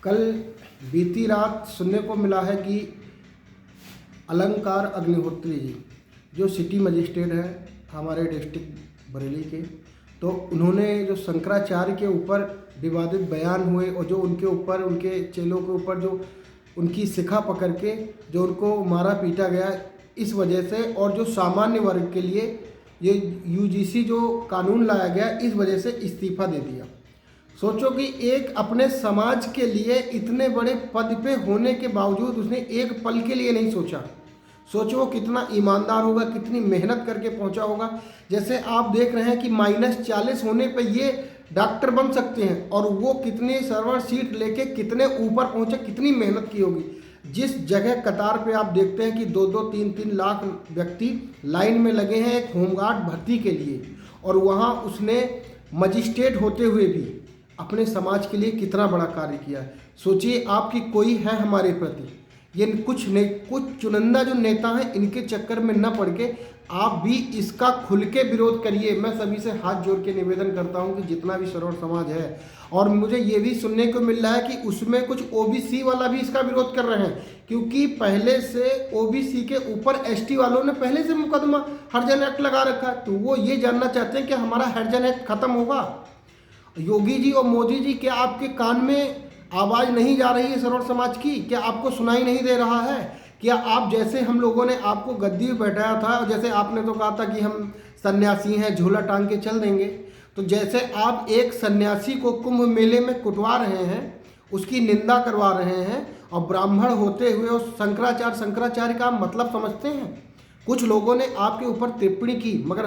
कल बीती रात सुनने को मिला है कि अलंकार अग्निहोत्री जी जो सिटी मजिस्ट्रेट हैं हमारे डिस्ट्रिक्ट बरेली के, तो उन्होंने जो शंकराचार्य के ऊपर विवादित बयान हुए और जो उनके ऊपर उनके चेलों के ऊपर जो उनकी शिखा पकड़ के जो उनको मारा पीटा गया, इस वजह से और जो सामान्य वर्ग के लिए ये यूजीसी जो कानून लाया गया, इस वजह से इस्तीफा दे दिया। सोचो कि एक अपने समाज के लिए इतने बड़े पद पे होने के बावजूद उसने एक पल के लिए नहीं सोचा। सोचो वो कितना ईमानदार होगा, कितनी मेहनत करके पहुंचा होगा। जैसे आप देख रहे हैं कि -40 होने पे ये डॉक्टर बन सकते हैं, और वो कितने सर्वर सीट लेके कितने ऊपर पहुंचे, कितनी मेहनत की होगी। जिस जगह कतार पे आप देखते हैं कि 2-2, 3-3 लाख व्यक्ति लाइन में लगे हैं एक होमगार्ड भर्ती के लिए, और वहाँ उसने मजिस्ट्रेट होते हुए भी अपने समाज के लिए कितना बड़ा कार्य किया है। सोचिए आपकी कोई है हमारे प्रति, ये कुछ चुनिंदा जो नेता हैं इनके चक्कर में न पड़ के आप भी इसका खुल के विरोध करिए। मैं सभी से हाथ जोड़ के निवेदन करता हूं कि जितना भी सरोवर समाज है, और मुझे ये भी सुनने को मिल रहा है कि उसमें कुछ ओबीसी वाला भी इसका विरोध कर रहे हैं, क्योंकि पहले से ओबीसी के ऊपर एसटी वालों ने पहले से मुकदमा हरिजन एक्ट लगा रखा है। तो वो ये जानना चाहते हैं कि हमारा हरिजन एक्ट खत्म होगा। योगी जी और मोदी जी, क्या आपके कान में आवाज़ नहीं जा रही है सरोवर समाज की? क्या आपको सुनाई नहीं दे रहा है? क्या आप, जैसे हम लोगों ने आपको गद्दी में बैठाया था, और जैसे आपने तो कहा था कि हम सन्यासी हैं, झोला टांग के चल देंगे, तो जैसे आप एक सन्यासी को कुंभ मेले में कुटवा रहे हैं, उसकी निंदा करवा रहे हैं, और ब्राह्मण होते हुए उस शंकराचार्य का मतलब समझते हैं। कुछ लोगों ने आपके ऊपर टिप्पणी की, मगर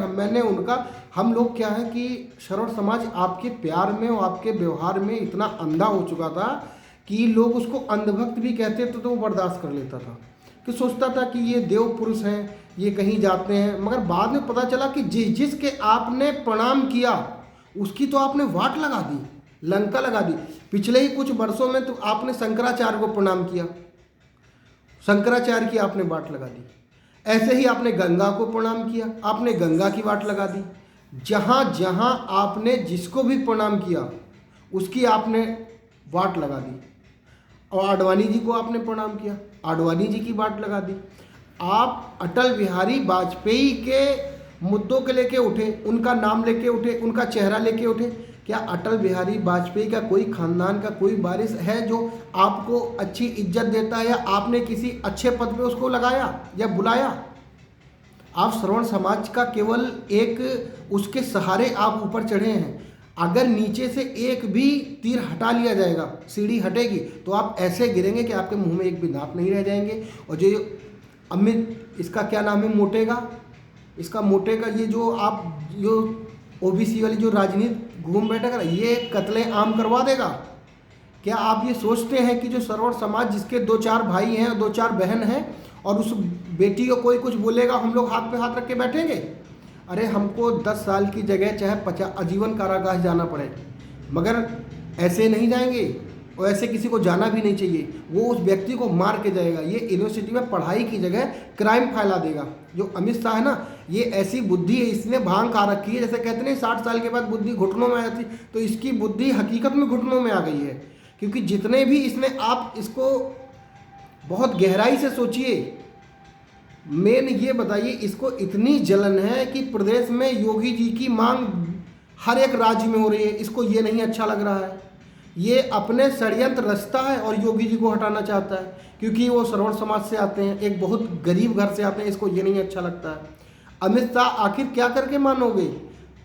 हम लोग क्या है कि सरोवर समाज आपके प्यार में और आपके व्यवहार में इतना अंधा हो चुका था कि लोग उसको अंधभक्त भी कहते थे तो वो बर्दाश्त कर लेता था, कि सोचता था कि ये देव पुरुष हैं, ये कहीं जाते हैं। मगर बाद में पता चला कि जिसके आपने प्रणाम किया उसकी तो आपने वाट लगा दी, लंका लगा दी। पिछले ही कुछ वर्षों में तो आपने शंकराचार्य को प्रणाम किया, शंकराचार्य की आपने वाट लगा दी। ऐसे ही आपने गंगा को प्रणाम किया, आपने गंगा की वाट लगा दी। जहाँ जहाँ आपने जिसको भी प्रणाम किया उसकी आपने वाट लगा दी। और आडवाणी जी को आपने प्रणाम किया, आडवाणी जी की वाट लगा दी। आप अटल बिहारी वाजपेयी के मुद्दों के लेके उठे, उनका नाम लेके उठे, उनका चेहरा लेके उठे। क्या अटल बिहारी वाजपेयी का कोई खानदान का कोई वारिस है जो आपको अच्छी इज्जत देता है, या आपने किसी अच्छे पद पे उसको लगाया या बुलाया? आप श्रवण समाज का केवल एक उसके सहारे आप ऊपर चढ़े हैं। अगर नीचे से एक भी तीर हटा लिया जाएगा, सीढ़ी हटेगी, तो आप ऐसे गिरेंगे कि आपके मुंह में एक भी दांत नहीं रह जाएंगे। और जो अमित, इसका क्या नाम है, मोटेगा, इसका मोटेगा, ये जो ओबीसी वाली जो राजनीति घूम बैठा कर, ये कत्ले आम करवा देगा। क्या आप ये सोचते हैं कि जो सरोवर समाज जिसके 2-4 भाई हैं, 2-4 बहन हैं, और उस बेटी को कोई कुछ बोलेगा हम लोग हाथ पे हाथ रख के बैठेंगे? अरे हमको 10 साल की जगह चाहे 50 आजीवन कारागार जाना पड़े, मगर ऐसे नहीं जाएंगे, और ऐसे किसी को जाना भी नहीं चाहिए। वो उस व्यक्ति को मार के जाएगा। ये यूनिवर्सिटी में पढ़ाई की जगह क्राइम फैला देगा। जो अमित शाह है ना, ये ऐसी बुद्धि है, इसने भांग खा रखी है। जैसे कहते नहीं 60 साल के बाद बुद्धि घुटनों में आती, तो इसकी बुद्धि हकीकत में घुटनों में आ गई है। क्योंकि जितने भी इसने, आप इसको बहुत गहराई से सोचिए। मेन ये बताइए, इसको इतनी जलन है कि प्रदेश में योगी जी की मांग हर एक राज्य में हो रही है, इसको ये नहीं अच्छा लग रहा है। ये अपने षड्यंत्र रचता है और योगी जी को हटाना चाहता है, क्योंकि वो सरोवर समाज से आते हैं, एक बहुत गरीब घर से आते हैं, इसको ये नहीं अच्छा लगता है। अमित शाह आखिर क्या करके मानोगे?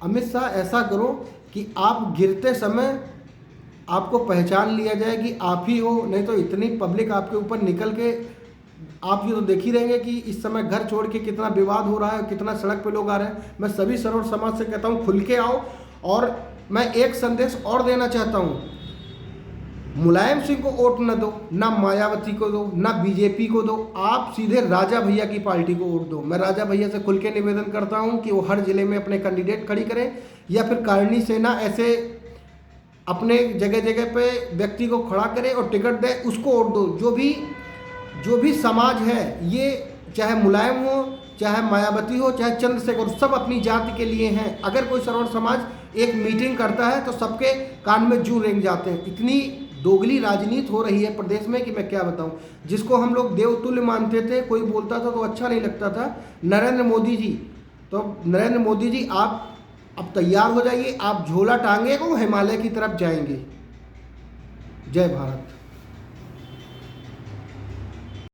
अमित शाह ऐसा करो कि आप गिरते समय आपको पहचान लिया जाए कि आप ही हो, नहीं तो इतनी पब्लिक आपके ऊपर निकल के, आप ये तो देख ही रहेंगे कि इस समय घर छोड़ के कितना विवाद हो रहा है, कितना सड़क पे लोग आ रहे हैं। मैं सभी सरोवर समाज से कहता हूँ खुल के आओ। और मैं एक संदेश और देना चाहता हूँ, मुलायम सिंह को वोट न दो, ना मायावती को दो, ना बीजेपी को दो, आप सीधे राजा भैया की पार्टी को वोट दो। मैं राजा भैया से खुल के निवेदन करता हूं कि वो हर जिले में अपने कैंडिडेट खड़ी करें, या फिर कारणी सेना ऐसे अपने जगह जगह पे व्यक्ति को खड़ा करे और टिकट दे, उसको वोट दो। जो भी समाज है, ये चाहे मुलायम हो, चाहे मायावती हो, चाहे चंद्रशेखर, सब अपनी जाति के लिए हैं। अगर कोई सरोवर समाज एक मीटिंग करता है तो सबके कान में जू रेंग जाते हैं। इतनी दोगली राजनीति हो रही है प्रदेश में कि मैं क्या बताऊं। जिसको हम लोग देवतुल्य मानते थे, कोई बोलता था तो अच्छा नहीं लगता था, नरेंद्र मोदी जी। तो नरेंद्र मोदी जी आप अब तैयार हो जाइए, आप झोला टांगे को हिमालय की तरफ जाएंगे। जय भारत।